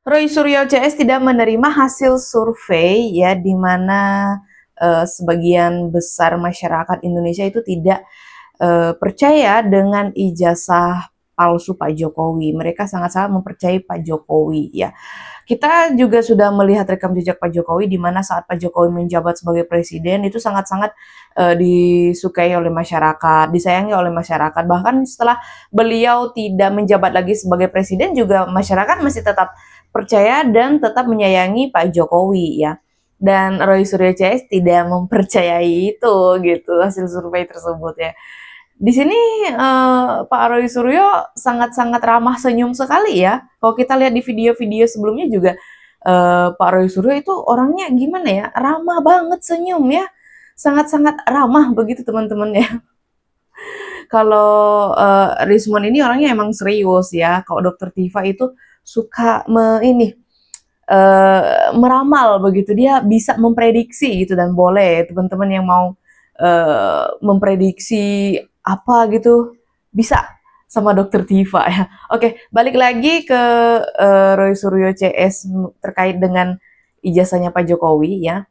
Roy Suryo CS tidak menerima hasil survei ya di mana sebagian besar masyarakat Indonesia itu tidak percaya dengan ijazah palsu Pak Jokowi. Mereka sangat-sangat mempercayai Pak Jokowi ya. Kita juga sudah melihat rekam jejak Pak Jokowi di mana saat Pak Jokowi menjabat sebagai presiden itu sangat-sangat disukai oleh masyarakat, disayangi oleh masyarakat. Bahkan setelah beliau tidak menjabat lagi sebagai presiden juga masyarakat masih tetap percaya dan tetap menyayangi Pak Jokowi ya. Dan Roy Suryo CS tidak mempercayai itu gitu hasil survei tersebut ya. Di sini Pak Roy Suryo sangat-sangat ramah senyum sekali ya. Kalau kita lihat di video-video sebelumnya juga Pak Roy Suryo itu orangnya gimana ya? Ramah banget senyum ya. Sangat-sangat ramah begitu teman-teman ya. Kalau Rismon ini orangnya emang serius ya. Kalau Dokter Tifa itu suka meramal begitu. Dia bisa memprediksi gitu dan boleh teman-teman yang mau memprediksi apa gitu bisa sama Dokter Tifa ya. Oke, balik lagi ke Roy Suryo CS terkait dengan ijazahnya Pak Jokowi ya.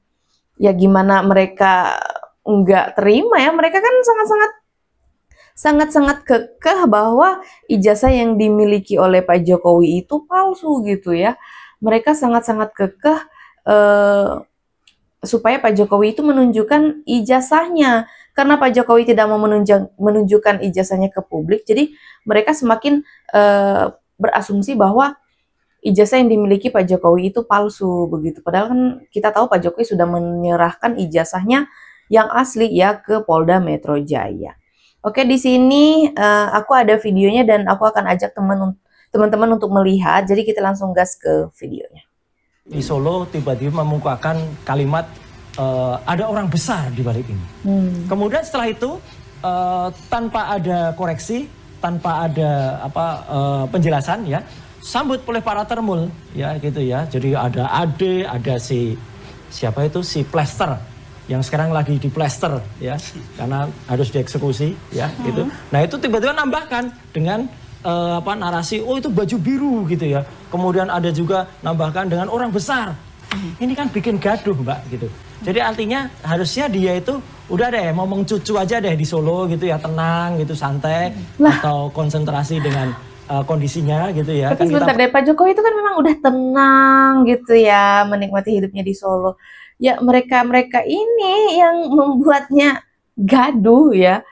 Ya gimana mereka nggak terima ya, mereka kan sangat-sangat kekeh bahwa ijazah yang dimiliki oleh Pak Jokowi itu palsu gitu ya. Mereka sangat-sangat kekeh supaya Pak Jokowi itu menunjukkan ijazahnya. Karena Pak Jokowi tidak mau menunjukkan ijazahnya ke publik, jadi mereka semakin berasumsi bahwa ijazah yang dimiliki Pak Jokowi itu palsu begitu. Padahal kan kita tahu Pak Jokowi sudah menyerahkan ijazahnya yang asli ya ke Polda Metro Jaya. Oke, di sini aku ada videonya dan aku akan ajak teman-teman untuk melihat. Jadi kita langsung gas ke videonya. Di Solo tiba-tiba mengucapkan kalimat ada orang besar di balik ini. Kemudian setelah itu tanpa ada koreksi, tanpa ada penjelasan ya, sambut oleh para termul ya gitu ya. Jadi ada Ade, ada si Plester yang sekarang lagi di plester ya karena harus dieksekusi ya gitu. Nah itu tiba-tiba nambahkan dengan narasi oh itu baju biru gitu ya. Kemudian ada juga nambahkan dengan orang besar. Ini kan bikin gaduh Mbak gitu. Jadi artinya harusnya dia itu udah deh ngomong cucu aja deh di Solo gitu ya, tenang gitu, santai atau konsentrasi dengan kondisinya gitu ya. Tapi sebentar deh, Pak Jokowi itu kan memang udah tenang gitu ya, menikmati hidupnya di Solo. Ya mereka-mereka ini yang membuatnya gaduh ya.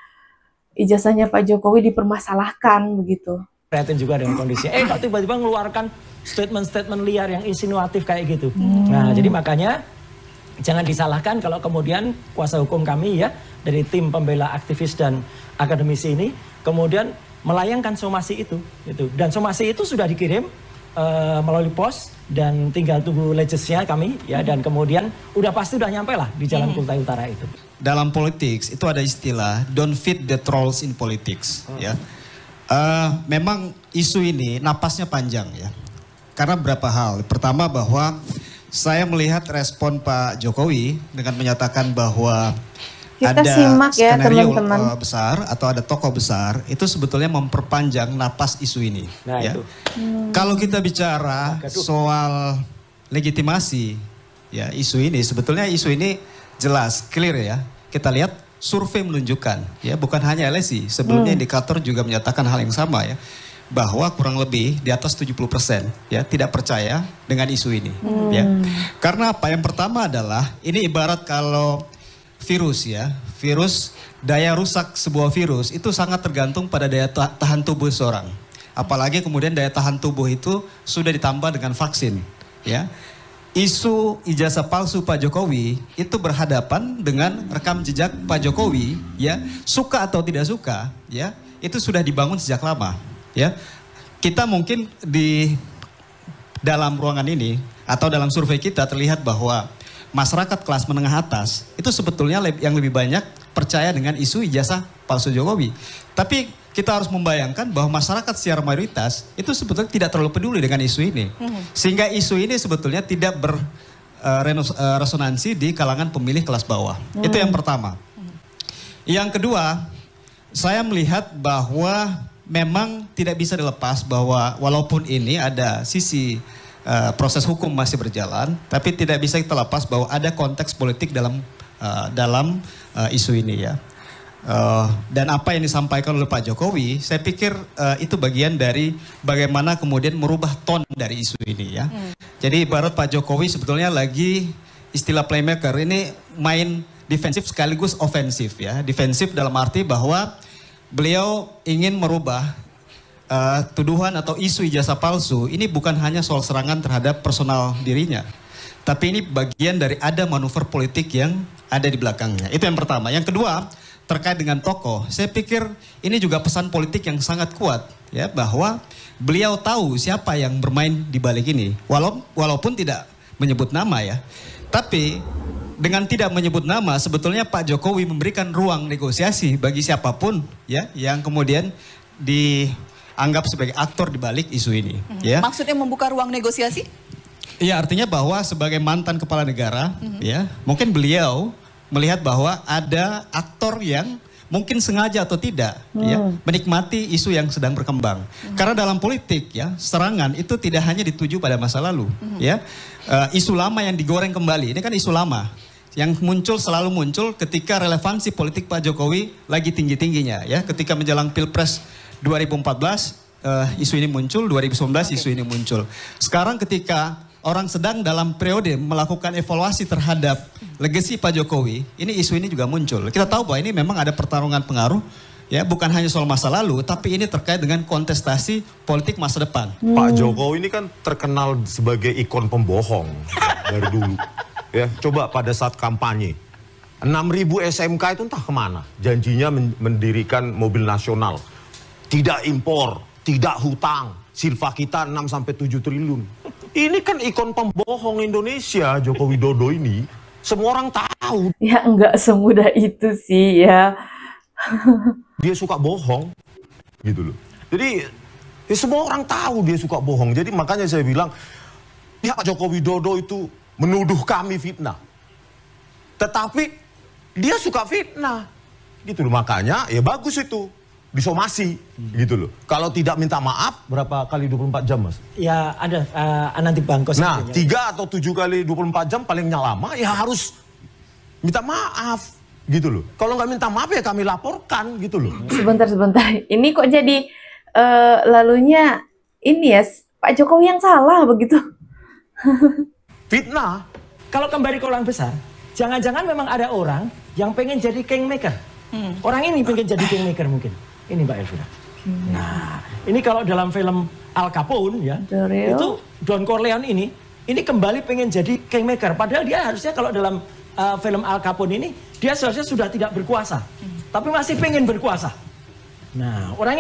Ijazahnya Pak Jokowi dipermasalahkan begitu. Prihatin juga dengan kondisinya. Kok tiba-tiba mengeluarkan statement-statement liar yang insinuatif kayak gitu. Nah, jadi makanya jangan disalahkan kalau kemudian kuasa hukum kami ya dari tim pembela aktivis dan akademisi ini kemudian melayangkan somasi itu gitu. Dan somasi itu sudah dikirim melalui pos dan tinggal tunggu legesnya kami ya dan kemudian udah pasti udah nyampe lah di Jalan Kutai Utara itu. Dalam politik itu ada istilah don't feed the trolls in politics ya. Memang isu ini napasnya panjang ya. Karena beberapa hal. Pertama bahwa saya melihat respon Pak Jokowi dengan menyatakan bahwa kita ada simak ya, skenario teman-teman besar atau ada tokoh besar itu sebetulnya memperpanjang napas isu ini. Nah, ya. itu. Kalau kita bicara soal legitimasi ya isu ini jelas clear ya. Kita lihat survei menunjukkan ya bukan hanya LSI sebelumnya indikator juga menyatakan hal yang sama ya. Bahwa kurang lebih di atas 70% ya tidak percaya dengan isu ini ya. Karena apa? Yang pertama adalah ini ibarat kalau virus ya, virus daya rusak sebuah virus itu sangat tergantung pada daya tahan tubuh seorang. Apalagi kemudian daya tahan tubuh itu sudah ditambah dengan vaksin ya. Isu ijazah palsu Pak Jokowi itu berhadapan dengan rekam jejak Pak Jokowi ya, suka atau tidak suka ya, itu sudah dibangun sejak lama. Ya, kita mungkin di dalam ruangan ini atau dalam survei kita terlihat bahwa masyarakat kelas menengah atas itu sebetulnya yang lebih banyak percaya dengan isu ijazah palsu Jokowi. Tapi kita harus membayangkan bahwa masyarakat secara mayoritas itu sebetulnya tidak terlalu peduli dengan isu ini. Sehingga isu ini sebetulnya tidak berresonansi di kalangan pemilih kelas bawah. Itu yang pertama. Yang kedua, saya melihat bahwa memang tidak bisa dilepas bahwa walaupun ini ada sisi proses hukum masih berjalan, tapi tidak bisa kita lepas bahwa ada konteks politik dalam isu ini ya. Dan apa yang disampaikan oleh Pak Jokowi, saya pikir itu bagian dari bagaimana kemudian merubah tone dari isu ini ya. Jadi ibarat Pak Jokowi sebetulnya lagi istilah playmaker ini main defensif sekaligus ofensif ya. Defensif dalam arti bahwa beliau ingin merubah tuduhan atau isu ijazah palsu ini bukan hanya soal serangan terhadap personal dirinya. Tapi ini bagian dari ada manuver politik yang ada di belakangnya. Itu yang pertama. Yang kedua, terkait dengan tokoh, saya pikir ini juga pesan politik yang sangat kuat ya, bahwa beliau tahu siapa yang bermain di balik ini, walaupun tidak menyebut nama ya. Tapi dengan tidak menyebut nama, sebetulnya Pak Jokowi memberikan ruang negosiasi bagi siapapun ya yang kemudian dianggap sebagai aktor di balik isu ini. Ya. Maksudnya membuka ruang negosiasi? Iya, artinya bahwa sebagai mantan kepala negara, ya mungkin beliau melihat bahwa ada aktor yang mungkin sengaja atau tidak ya menikmati isu yang sedang berkembang. Karena dalam politik ya, serangan itu tidak hanya dituju pada masa lalu ya. Isu lama yang digoreng kembali, ini kan isu lama yang selalu muncul ketika relevansi politik Pak Jokowi lagi tinggi-tingginya ya. Ketika menjelang Pilpres 2014 isu ini muncul, 2019 isu ini muncul. Sekarang ketika orang sedang dalam periode melakukan evaluasi terhadap legasi Pak Jokowi, ini isu ini juga muncul. Kita tahu bahwa ini memang ada pertarungan pengaruh, ya bukan hanya soal masa lalu, tapi ini terkait dengan kontestasi politik masa depan. Pak Jokowi ini kan terkenal sebagai ikon pembohong dari dulu. Ya, coba pada saat kampanye, 6.000 SMK itu entah kemana. Janjinya mendirikan mobil nasional, tidak impor, tidak hutang, silva kita 6-7 triliun. Ini kan ikon pembohong Indonesia, Joko Widodo ini. Semua orang tahu. Ya enggak semudah itu sih ya. Dia suka bohong, gitu loh. Jadi ya semua orang tahu dia suka bohong. Jadi makanya saya bilang, ya Pak Joko Widodo itu menuduh kami fitnah. Tetapi dia suka fitnah, gitu loh. Makanya ya bagus itu. Disomasi gitu loh. Kalau tidak minta maaf berapa kali 24 jam Mas? Ya ada nanti Bang Kos. Nah 3 atau 7 kali 24 jam palingnya lama ya harus minta maaf gitu loh. Kalau nggak minta maaf ya kami laporkan gitu loh. Sebentar. Ini kok jadi lalunya ini ya Pak Jokowi yang salah begitu? Fitnah. Kalau kembali ke orang besar, jangan-jangan memang ada orang yang pengen jadi kingmaker. Orang ini pengen jadi kingmaker mungkin. Ini Mbak Elvira. Nah, ini kalau dalam film Al Capone ya, itu Don Corleone ini kembali pengen jadi kingmaker. Padahal dia harusnya kalau dalam film Al Capone ini, dia seharusnya sudah tidak berkuasa. Tapi masih pengen berkuasa. Nah, orang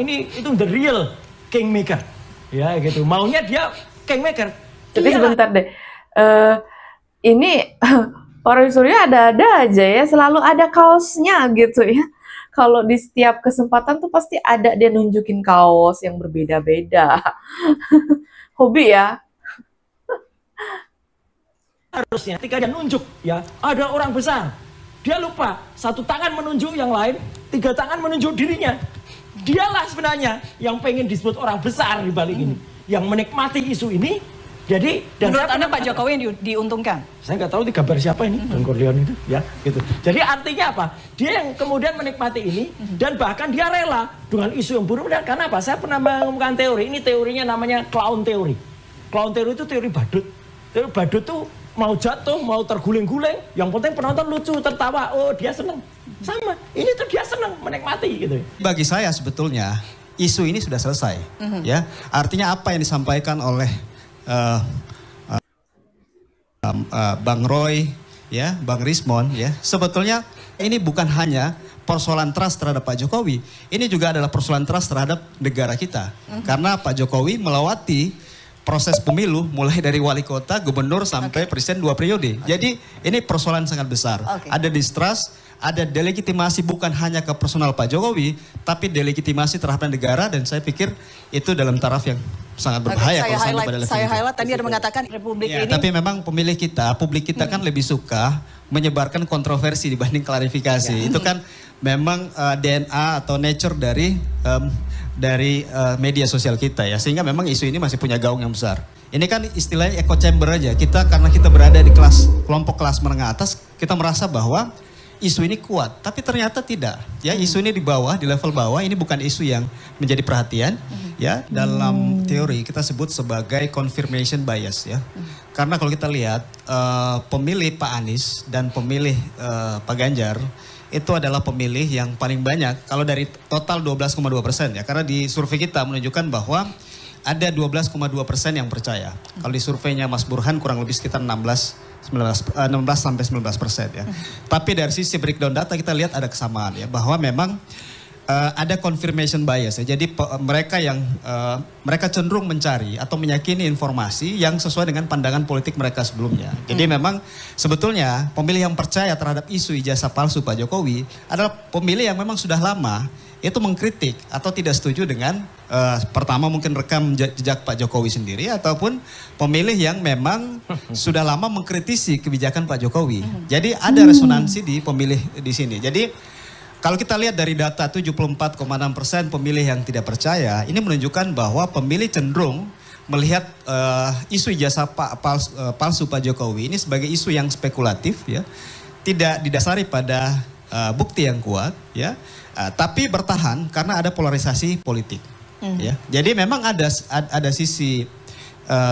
ini itu the real kingmaker. Ya gitu, maunya dia kingmaker. Tapi sebentar deh, ini Pak Roy Suryo ada-ada aja ya, selalu ada kaosnya gitu ya. Kalau di setiap kesempatan tuh pasti ada dia nunjukin kaos yang berbeda-beda. Hobi ya. Harusnya ketika dia nunjuk ya, ada orang besar. Dia lupa, satu tangan menunjuk yang lain, 3 tangan menunjuk dirinya. Dialah sebenarnya yang pengen disebut orang besar di balik ini. Yang menikmati isu ini. Jadi menurut Anda Pak Jokowi yang diuntungkan? Saya nggak tahu di gambar siapa ini Don Corleone itu ya gitu. Jadi artinya apa? Dia yang kemudian menikmati ini dan bahkan dia rela dengan isu yang buruk. Karena apa? Saya pernah mengumumkan teori. Ini teorinya namanya clown teori. Clown teori itu teori badut. Teori badut tuh mau jatuh, mau terguling-guling, yang penting penonton lucu, tertawa. Oh dia seneng. Sama. Ini tuh dia seneng menikmati gitu. Bagi saya sebetulnya isu ini sudah selesai. Ya, artinya apa yang disampaikan oleh Bang Roy, ya, Bang Rismon, ya, sebetulnya ini bukan hanya persoalan trust terhadap Pak Jokowi, ini juga adalah persoalan trust terhadap negara kita. Karena Pak Jokowi melewati proses pemilu mulai dari wali kota, gubernur sampai presiden 2 periode. Jadi ini persoalan sangat besar. Ada distrust, ada delegitimasi bukan hanya ke personal Pak Jokowi, tapi delegitimasi terhadap negara, dan saya pikir itu dalam taraf yang sangat berbahaya. Saya highlight tadi ada mengatakan Republik ya, ini. Tapi memang publik kita kan lebih suka menyebarkan kontroversi dibanding klarifikasi. Itu kan memang DNA atau nature dari dari media sosial kita ya, sehingga memang isu ini masih punya gaung yang besar. Ini kan istilahnya echo chamber aja. Karena kita berada di kelompok kelas menengah atas, kita merasa bahwa isu ini kuat, tapi ternyata tidak. Ya, isu ini di bawah, di level bawah, ini bukan isu yang menjadi perhatian. Ya, dalam teori kita sebut sebagai confirmation bias ya. Karena kalau kita lihat pemilih Pak Anies dan pemilih Pak Ganjar itu adalah pemilih yang paling banyak kalau dari total 12,2% ya. Karena di survei kita menunjukkan bahwa ada 12,2% yang percaya. Kalau di surveinya Mas Burhan kurang lebih sekitar 16 sampai 19% ya. Tapi dari sisi breakdown data kita lihat ada kesamaan ya, bahwa memang ada confirmation bias ya. Jadi mereka cenderung mencari atau meyakini informasi yang sesuai dengan pandangan politik mereka sebelumnya. Jadi memang sebetulnya pemilih yang percaya terhadap isu ijazah palsu Pak Jokowi adalah pemilih yang memang sudah lama itu mengkritik atau tidak setuju dengan pertama mungkin rekam jejak Pak Jokowi sendiri, ataupun pemilih yang memang sudah lama mengkritisi kebijakan Pak Jokowi. Jadi ada resonansi di pemilih di sini. Jadi kalau kita lihat dari data 74,6% pemilih yang tidak percaya, ini menunjukkan bahwa pemilih cenderung melihat isu ijazah palsu Pak Jokowi ini sebagai isu yang spekulatif ya, tidak didasari pada bukti yang kuat ya, tapi bertahan karena ada polarisasi politik. Ya. Jadi memang ada sisi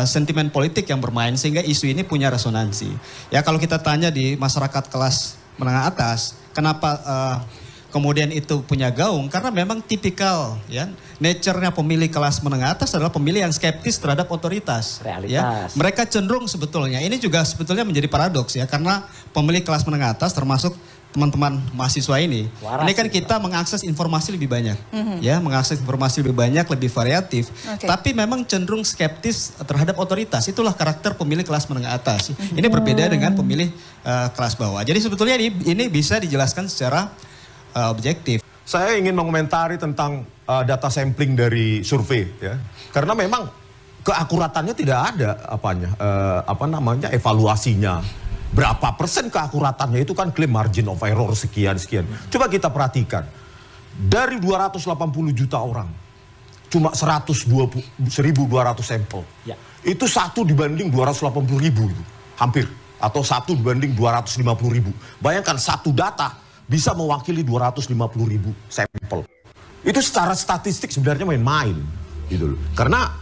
sentimen politik yang bermain sehingga isu ini punya resonansi. Ya, kalau kita tanya di masyarakat kelas menengah atas, kenapa kemudian itu punya gaung? Karena memang tipikal ya, nature-nya pemilih kelas menengah atas adalah pemilih yang skeptis terhadap otoritas. Realitas. Ya. Mereka cenderung sebetulnya, ini juga sebetulnya menjadi paradoks ya, karena pemilih kelas menengah atas termasuk teman-teman mahasiswa ini. Ini kan kita mengakses informasi lebih banyak. Ya, mengakses informasi lebih banyak, lebih variatif. Tapi memang cenderung skeptis terhadap otoritas. Itulah karakter pemilih kelas menengah atas. Ini berbeda dengan pemilih kelas bawah. Jadi sebetulnya ini bisa dijelaskan secara objektif. Saya ingin mengomentari tentang data sampling dari survei ya. Karena memang keakuratannya tidak ada evaluasinya. Berapa persen keakuratannya itu kan klaim margin of error sekian. Coba kita perhatikan. Dari 280 juta orang, cuma 1.200 sampel. Ya. Itu 1 dibanding 280 ribu itu. Hampir. Atau 1 dibanding 250 ribu. Bayangkan satu data bisa mewakili 250 ribu sampel. Itu secara statistik sebenarnya main-main. Gitu loh. Karena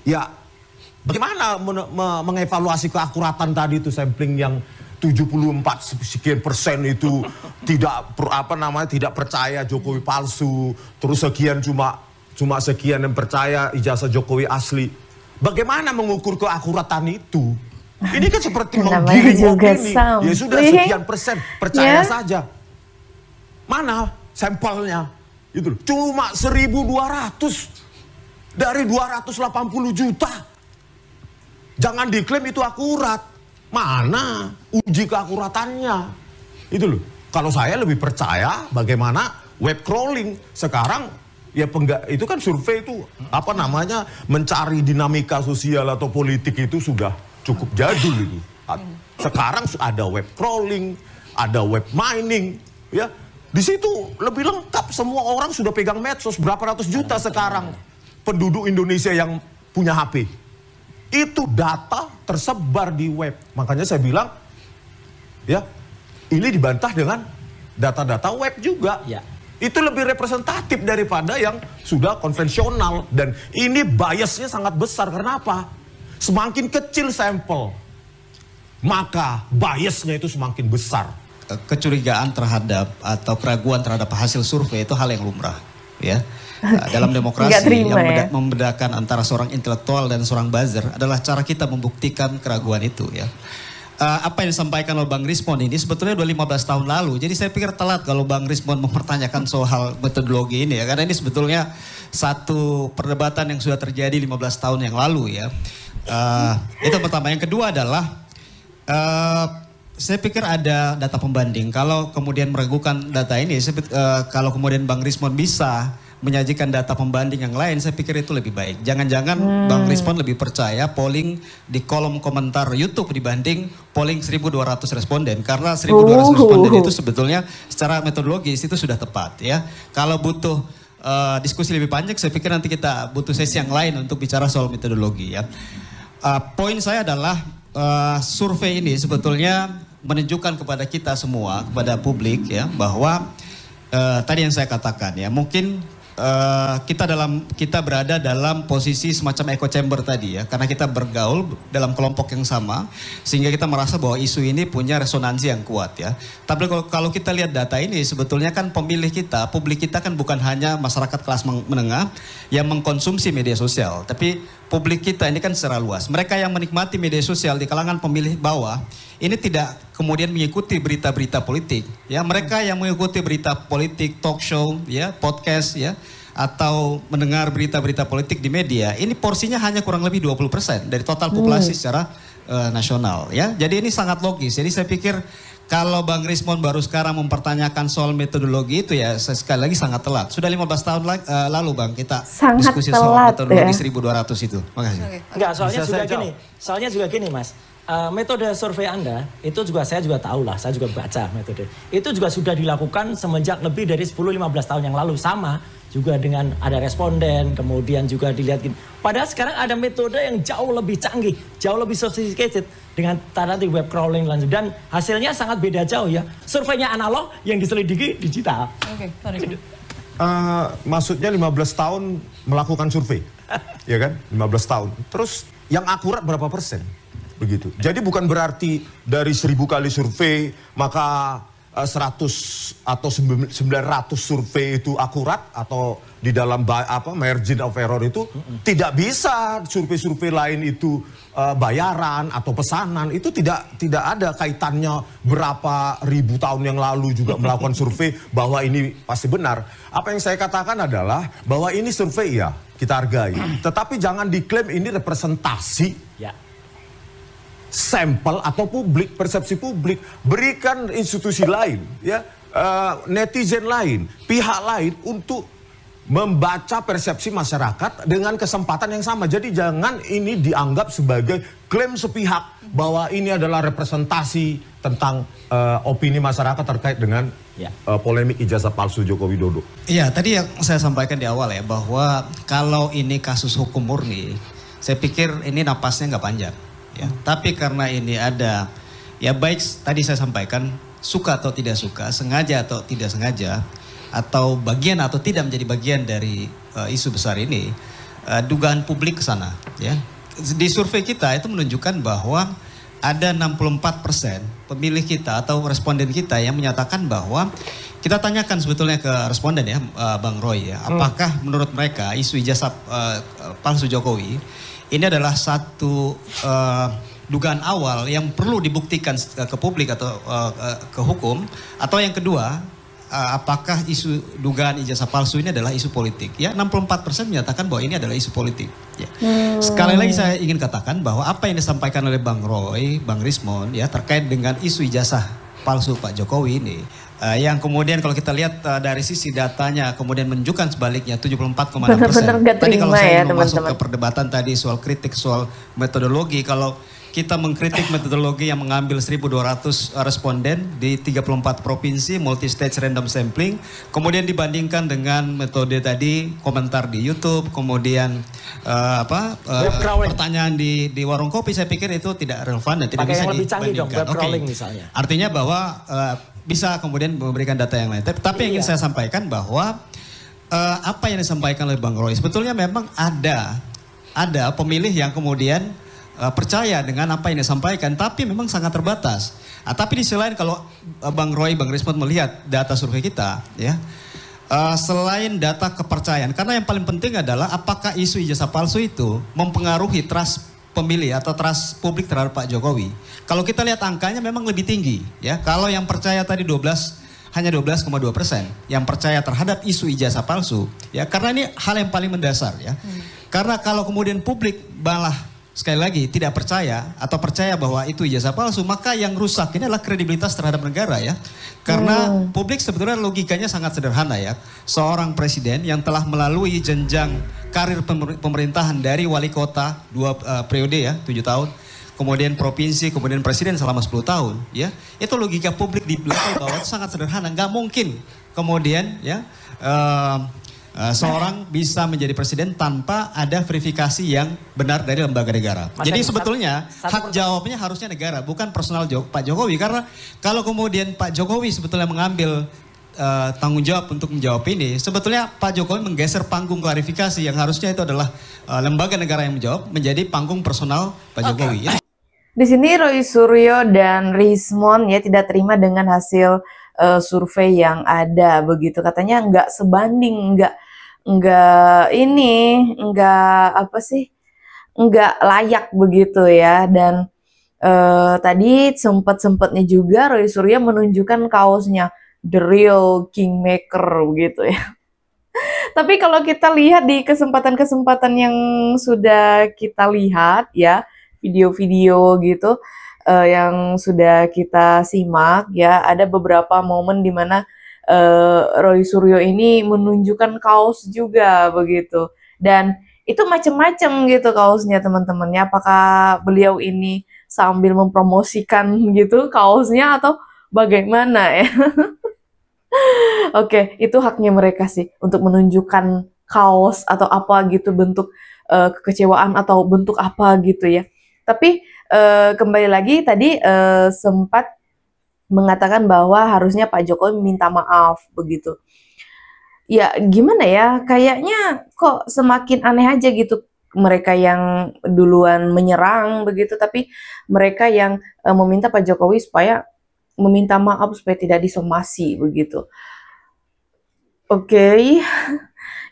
ya bagaimana mengevaluasi keakuratan tadi itu, sampling yang 74 sekian persen itu tidak tidak percaya Jokowi palsu, terus sekian cuma sekian yang percaya ijazah Jokowi asli. Bagaimana mengukur keakuratan itu? Ini kan seperti menggiring opini. Ya sudah sekian persen percaya saja. Mana sampelnya? Itu cuma 1.200 dari 280 juta. Jangan diklaim itu akurat. Mana uji keakuratannya? Itu loh. Kalau saya lebih percaya bagaimana web crawling. Sekarang ya itu kan survei itu mencari dinamika sosial atau politik itu sudah cukup jadul itu. Sekarang ada web crawling, ada web mining, ya. Di situ lebih lengkap, semua orang sudah pegang medsos, berapa ratus juta sekarang penduduk Indonesia yang punya HP. Itu data tersebar di web. Makanya saya bilang, ya, ini dibantah dengan data-data web juga. Ya. Itu lebih representatif daripada yang sudah konvensional. Dan ini biasnya sangat besar. Kenapa? Semakin kecil sampel, maka biasnya itu semakin besar. Kecurigaan terhadap atau keraguan terhadap hasil survei itu hal yang lumrah. Ya. Dalam demokrasi yang membedakan antara seorang intelektual dan seorang buzzer adalah cara kita membuktikan keraguan itu ya. Apa yang disampaikan oleh Bang Rismon ini sebetulnya udah 15 tahun lalu. Jadi saya pikir telat kalau Bang Rismon mempertanyakan soal metodologi ini ya. Karena ini sebetulnya satu perdebatan yang sudah terjadi 15 tahun yang lalu ya. Itu pertama. Yang kedua adalah saya pikir ada data pembanding. Kalau kemudian meragukan data ini, kalau kemudian Bang Rismon bisa menyajikan data pembanding yang lain, saya pikir itu lebih baik. Jangan-jangan Bang Rismon lebih percaya polling di kolom komentar YouTube dibanding polling 1.200 responden. Karena 1.200 responden itu sebetulnya secara metodologis itu sudah tepat ya. Kalau butuh diskusi lebih panjang, saya pikir nanti kita butuh sesi yang lain untuk bicara soal metodologi ya. Poin saya adalah survei ini sebetulnya menunjukkan kepada kita semua, kepada publik ya, bahwa tadi yang saya katakan ya, mungkin kita berada dalam posisi semacam echo chamber tadi ya, karena kita bergaul dalam kelompok yang sama sehingga kita merasa bahwa isu ini punya resonansi yang kuat ya. Tapi kalau kita lihat data ini sebetulnya kan pemilih kita, publik kita kan bukan hanya masyarakat kelas menengah yang mengkonsumsi media sosial, tapi publik kita ini kan secara luas. Mereka yang menikmati media sosial di kalangan pemilih bawah ini tidak kemudian mengikuti berita-berita politik ya. Mereka yang mengikuti berita politik, talk show ya, podcast ya, atau mendengar berita-berita politik di media, ini porsinya hanya kurang lebih 20% dari total populasi secara nasional ya. Jadi ini sangat logis. Jadi saya pikir kalau Bang Rismond baru sekarang mempertanyakan soal metodologi itu ya sekali lagi sangat telat. Sudah 15 tahun lalu Bang kita sangat diskusi telat, soal metodologi ya. 1200 itu. Makasih. Enggak, soalnya juga gini Mas. Metode survei Anda itu juga saya juga tahu lah, saya juga baca metode. Itu juga sudah dilakukan semenjak lebih dari 10-15 tahun yang lalu, sama juga dengan ada responden, kemudian juga dilihat gini. Padahal sekarang ada metode yang jauh lebih canggih, jauh lebih sophisticated dengan tadi web crawling dan hasilnya sangat beda jauh ya. Surveinya analog, yang diselidiki digital. Oke, Maksudnya 15 tahun melakukan survei, ya kan? 15 tahun. Terus yang akurat berapa persen? Begitu. Jadi bukan berarti dari 1000 kali survei maka 100 atau 900 survei itu akurat atau di dalam margin of error itu tidak bisa. Survei-survei lain itu bayaran atau pesanan itu tidak ada kaitannya berapa ribu tahun yang lalu juga melakukan survei bahwa ini pasti benar. Apa yang saya katakan adalah bahwa ini survei ya kita hargai, tetapi jangan diklaim ini representasi. Ya. Sampel atau publik, persepsi publik. Berikan institusi lain, ya, netizen lain, pihak lain untuk membaca persepsi masyarakat dengan kesempatan yang sama. Jadi jangan ini dianggap sebagai klaim sepihak bahwa ini adalah representasi tentang opini masyarakat terkait dengan polemik ijazah palsu Joko Widodo. Iya, tadi yang saya sampaikan di awal ya, bahwa kalau ini kasus hukum murni, saya pikir ini napasnya nggak panjang. Ya, tapi karena ini ada, ya baik tadi saya sampaikan, suka atau tidak suka, sengaja atau tidak sengaja, atau bagian atau tidak menjadi bagian dari isu besar ini, dugaan publik ke sana. Ya. Di survei kita itu menunjukkan bahwa ada 64% pemilih kita atau responden kita yang menyatakan bahwa, kita tanyakan sebetulnya ke responden ya, Bang Roy ya, apakah menurut mereka isu ijazah palsu Jokowi ini adalah satu dugaan awal yang perlu dibuktikan ke publik atau ke hukum, atau yang kedua, apakah isu dugaan ijazah palsu ini adalah isu politik? Ya, 64% menyatakan bahwa ini adalah isu politik. Ya. Sekali lagi saya ingin katakan bahwa apa yang disampaikan oleh Bang Roy, Bang Rismond ya terkait dengan isu ijazah palsu Pak Jokowi ini, yang kemudian kalau kita lihat dari sisi datanya kemudian menunjukkan sebaliknya 74,6%. Tadi kalau saya mau masuk ke perdebatan tadi soal kritik soal metodologi, kalau kita mengkritik metodologi yang mengambil 1.200 responden di 34 provinsi, multi-stage random sampling, kemudian dibandingkan dengan metode tadi komentar di YouTube, kemudian pertanyaan di warung kopi, saya pikir itu tidak relevan dan tidak bisa dibandingkan. Misalnya. Artinya bahwa bisa kemudian memberikan data yang lain. Tapi yang ingin saya sampaikan bahwa apa yang disampaikan oleh Bang Roy, sebetulnya memang ada pemilih yang kemudian percaya dengan apa yang disampaikan, tapi memang sangat terbatas. Tapi di sisi lain kalau Bang Roy, Bang Rismond melihat data survei kita, ya, selain data kepercayaan, karena yang paling penting adalah apakah isu ijazah palsu itu mempengaruhi trust pemilih atau trust publik terhadap Pak Jokowi. Kalau kita lihat angkanya memang lebih tinggi, ya. Kalau yang percaya tadi hanya 12,2% yang percaya terhadap isu ijazah palsu, ya, karena ini hal yang paling mendasar, ya. Karena kalau kemudian publik malah sekali lagi tidak percaya atau percaya bahwa itu ijazah palsu, maka yang rusak ini adalah kredibilitas terhadap negara, ya. Karena publik sebetulnya logikanya sangat sederhana, ya. Seorang presiden yang telah melalui jenjang karir pemerintahan dari wali kota 2 periode, ya, 7 tahun, kemudian provinsi, kemudian presiden selama 10 tahun, ya. Itu logika publik di level bawah itu sangat sederhana, nggak mungkin kemudian, ya, seorang bisa menjadi presiden tanpa ada verifikasi yang benar dari lembaga negara. Jadi sebetulnya hak jawabnya harusnya negara, bukan personal Pak Jokowi. Karena kalau kemudian Pak Jokowi sebetulnya mengambil tanggung jawab untuk menjawab ini, sebetulnya Pak Jokowi menggeser panggung klarifikasi yang harusnya itu adalah lembaga negara yang menjawab menjadi panggung personal Pak Jokowi. Di sini Roy Suryo dan Rismon ya tidak terima dengan hasil survei yang ada begitu, katanya nggak sebanding, nggak layak begitu ya. Dan tadi sempatnya juga Roy Suryo menunjukkan kaosnya The Real Kingmaker begitu ya. Tapi kalau kita lihat di kesempatan-kesempatan yang sudah kita lihat ya, video-video gitu yang sudah kita simak ya, ada beberapa momen di mana Roy Suryo ini menunjukkan kaos juga begitu, dan itu macam-macam gitu kaosnya teman-teman ya. Apakah beliau ini sambil mempromosikan gitu kaosnya atau bagaimana ya? Oke, itu haknya mereka sih untuk menunjukkan kaos atau apa gitu, bentuk kekecewaan atau bentuk apa gitu ya. Tapi kembali lagi tadi sempat mengatakan bahwa harusnya Pak Jokowi minta maaf begitu. Ya gimana ya, kayaknya kok semakin aneh aja gitu, mereka yang duluan menyerang begitu, tapi mereka yang meminta Pak Jokowi supaya meminta maaf supaya tidak disomasi begitu. Oke.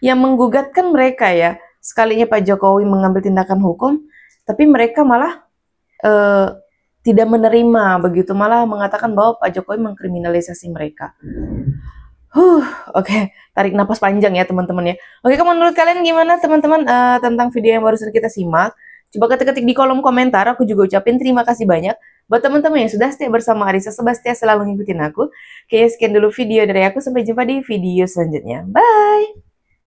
Yang menggugat kan mereka ya, sekalinya Pak Jokowi mengambil tindakan hukum, tapi mereka malah tidak menerima begitu, malah mengatakan bahwa Pak Jokowi mengkriminalisasi mereka. Oke, tarik napas panjang ya teman-teman ya. Oke, menurut kalian gimana teman-teman tentang video yang barusan kita simak? Coba ketik-ketik di kolom komentar. Aku juga ucapin terima kasih banyak buat teman-teman yang sudah setia bersama Arissa Sebastia, selalu ngikutin aku. Oke, sekian dulu video dari aku. Sampai jumpa di video selanjutnya. Bye!